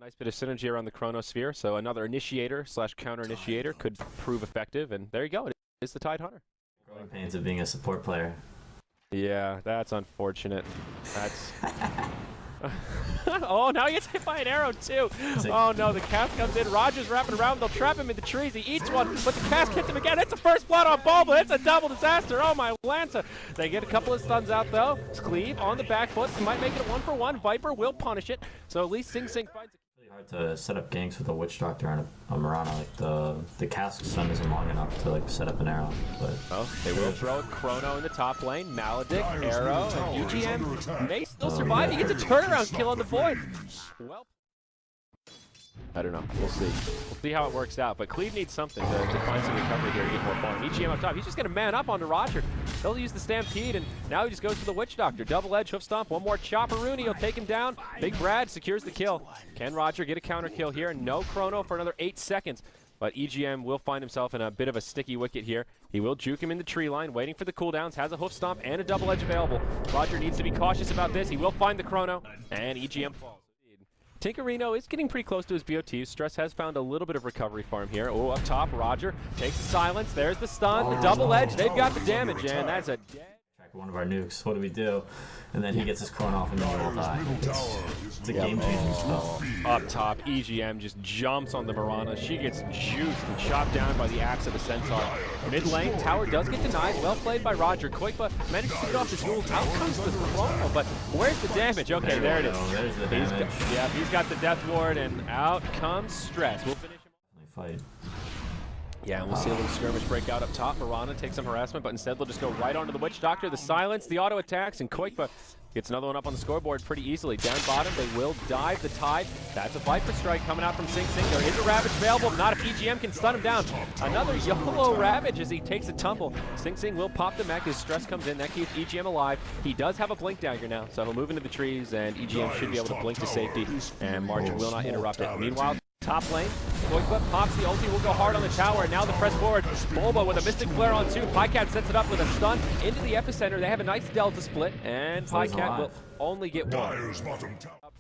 Nice bit of synergy around the Chronosphere, so another initiator slash counter initiator could prove effective, and there you go, it is the Tide Hunter. Growing pains of being a support player. Yeah, that's unfortunate. That's... Oh, now he gets hit by an arrow too. Oh no, the cast comes in, Roger's wrapping around, they'll trap him in the trees, he eats one, but the cast hits him again. It's a first blood on Bulba, it's a double disaster, oh my Lanta. They get a couple of stuns out though. Cleave on the back foot, might make it a 1-for-1, Viper will punish it, so at least Sing Sing finds it. Hard to set up ganks with a Witch Doctor and a Marana. Like the cask stun isn't long enough to like set up an arrow. But they will throw Chrono in the top lane. Maledict, arrow, and EGM may still survive. He gets a turnaround kill on the Void. Well, I don't know. We'll see. We'll see how it works out. But Cleave needs something to find some recovery here to get more farm. EGM up top. He's just going to man up onto Roger. He'll use the Stampede, and now he just goes for the Witch Doctor. Double edge, hoof stomp, one more chopperoonie. He'll take him down. Big Brad secures the kill. Can Roger get a counter kill here? No Chrono for another 8 seconds. But EGM will find himself in a bit of a sticky wicket here. He will juke him in the tree line, waiting for the cooldowns, has a hoof stomp and a double edge available. Roger needs to be cautious about this. He will find the Chrono, and EGM falls. Tinkerino is getting pretty close to his BOT. Stress has found a little bit of recovery farm here. Oh, up top, Roger takes the silence. There's the stun, the double edge. They've got the damage, and that's a dead. One of our nukes. What do we do? And then he gets his Chrono off and then we'll die. It's a game-changing spell. Up top, EGM just jumps on the Marana. She gets juiced and chopped down by the axe of the Centaur. Mid lane, tower does get denied. Well played by Roger. Koikba manages to get off his duels. Out comes the Chrono, but where's the damage? Okay, there it is. There's the damage. He's got the Death Ward, and out comes Stress. We'll finish him. Fight. Yeah, and we'll see a little skirmish break out up top. Marana takes some harassment, but instead they'll just go right onto the Witch Doctor. The silence, the auto attacks, and Koikba gets another one up on the scoreboard pretty easily. Down bottom, they will dive the Tide. That's a Viper strike coming out from Sing Sing. There is a Ravage available. Not if EGM can stun him down. Another YOLO Ravage as he takes a tumble. Sing Sing will pop the mech. His Stress comes in. That keeps EGM alive. He does have a Blink Dagger now, so he'll move into the trees, and EGM should be able to blink to safety, and March will not interrupt it. Meanwhile, top lane, Koikba pops the ulti, will go hard on the tower, and now the press forward. Bulba with a Mystic Flare on 2. Pycat sets it up with a stun into the epicenter. They have a nice Delta split, and Pycat will only get one.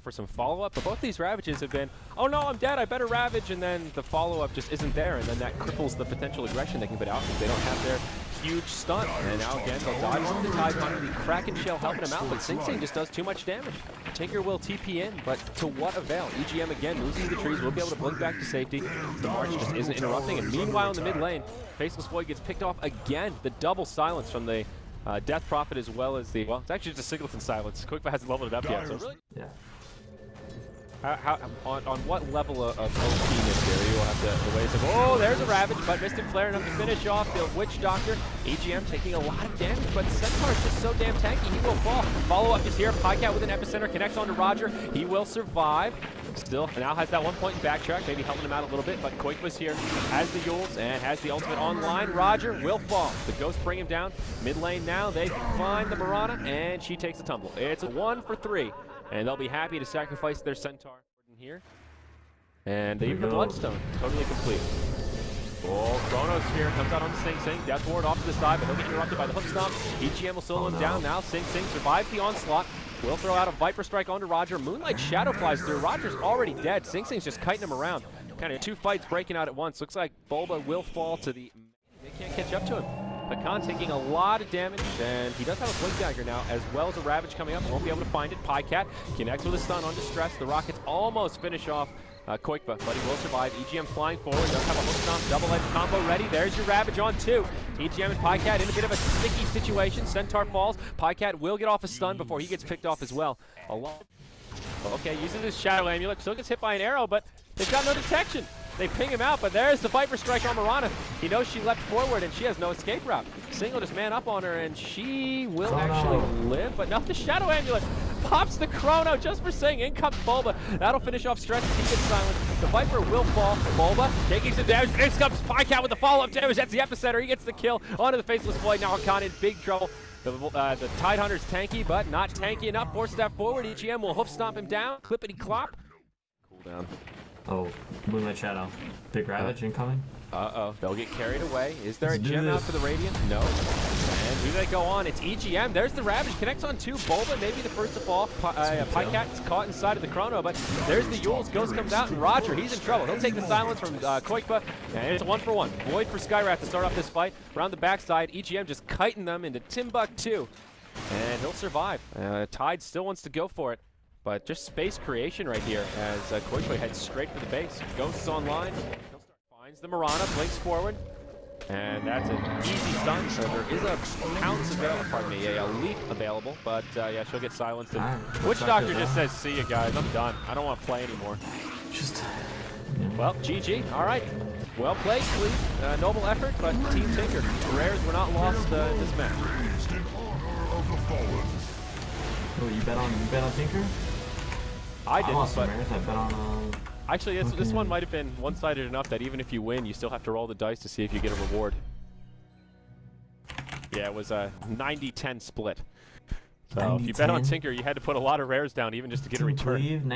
For some follow-up, but both these Ravages have been, oh no, I'm dead, I better Ravage, and then the follow-up just isn't there, and then that cripples the potential aggression they can put out because they don't have their huge stun. And now again, they'll dodge into the Tide Hunter, the Kraken Shell helping him out, but Sing Sing just does too much damage. Tinker will TP in, but to what avail? EGM again losing the trees, will be able to blink back to safety. The March just isn't interrupting, and meanwhile in the mid lane, Faceless Void gets picked off again. The double silence from the Death Prophet as well as the, well, it's actually just a Singleton silence. Koikba hasn't leveled it up yet, so really? Yeah. On what level of OP-ness here? You will have the ways of, oh, there's a Ravage, but Mystic Flare enough to finish off the Witch Doctor. EGM taking a lot of damage, but Centaur is just so damn tanky, he will fall. Follow-up is here, Pycat with an epicenter, connects onto Roger. He will survive. Still, now has that 1 point in backtrack, maybe helping him out a little bit, but Koikba's here, has the Yules, and has the ultimate online. Roger will fall. The Ghosts bring him down. Mid lane now, they find the Marana, and she takes a tumble. It's a 1 for 3. And they'll be happy to sacrifice their Centaur in here. And even the Bloodstone, totally complete. Oh, Chronos here, comes out on the Sing Sing. Death Ward off to the side, but he'll get interrupted by the hook stomp. EGM will solo him down now. Sing Sing survives the onslaught. Will throw out a Viper Strike onto Roger. Moonlight Shadow flies through. Roger's already dead. Sing Sing's just kiting him around. Kind of 2 fights breaking out at once. Looks like Bulba will fall to the... They can't catch up to him. Pecan taking a lot of damage, and he does have a Blink Dagger now, as well as a Ravage coming up. Won't be able to find it. Pycat connects with a stun on Distress. The Rockets almost finish off Koikba, but he will survive. EGM flying forward, does have a hook stomp, double-edged combo ready. There's your Ravage on 2. EGM and Pycat in a bit of a sticky situation. Centaur falls. Pycat will get off a stun before he gets picked off as well. Okay, uses his Shadow Amulet, still gets hit by an arrow, but they've got no detection. They ping him out, but there's the Viper Strike on Marana. He knows she leapt forward, and she has no escape route. Single just man up on her, and she will actually live, but no, the Shadow Amulet pops the Chrono just for Sing. In comes Bulba. That'll finish off Stress as he gets silenced. The Viper will fall. Bulba taking some damage. In comes Pycat with the follow-up damage. That's the epicenter. He gets the kill onto the Faceless Void. Now Hakan in big trouble. The Tide Hunter's tanky, but not tanky enough. 4 step forward. EGM will hoof stomp him down. Clippity clop. Cool down. Oh, Moonlight Shadow. Big Ravage incoming. Uh-oh, they'll get carried away. Is there Let's a do gem out this. for the Radiant? No. And do they go on? It's EGM. There's the Ravage. Connects on 2. Boba maybe the first to fall. Pycat's caught inside of the Chrono, but there's the Yules. Ghost comes out, and Roger, he's in trouble. He'll take the silence from Koikba, and it's a 1-for-1. Void for Skywrath to start off this fight. Around the backside, EGM just kiting them into Timbuktu, and he'll survive. Tide still wants to go for it, but just space creation right here as Koikba heads straight for the base. Ghost's online. Finds the Mirana, blinks forward, and that's an easy stun. So there is a pounce available, pardon me, a leap available, but yeah, she'll get silenced. And Witch Doctor just says, see you guys, I'm done. I don't want to play anymore. Just. Well, GG, all right. Well played, Cleave. Noble effort, but Team Tinker. Rares were not lost in this match. Oh, you bet on Tinker? I didn't, lost but some rares. I bet on. actually, this one might have been one-sided enough that even if you win, you still have to roll the dice to see if you get a reward. Yeah, it was a 90-10 split. So if you bet on Tinker, you had to put a lot of rares down even just to get a return.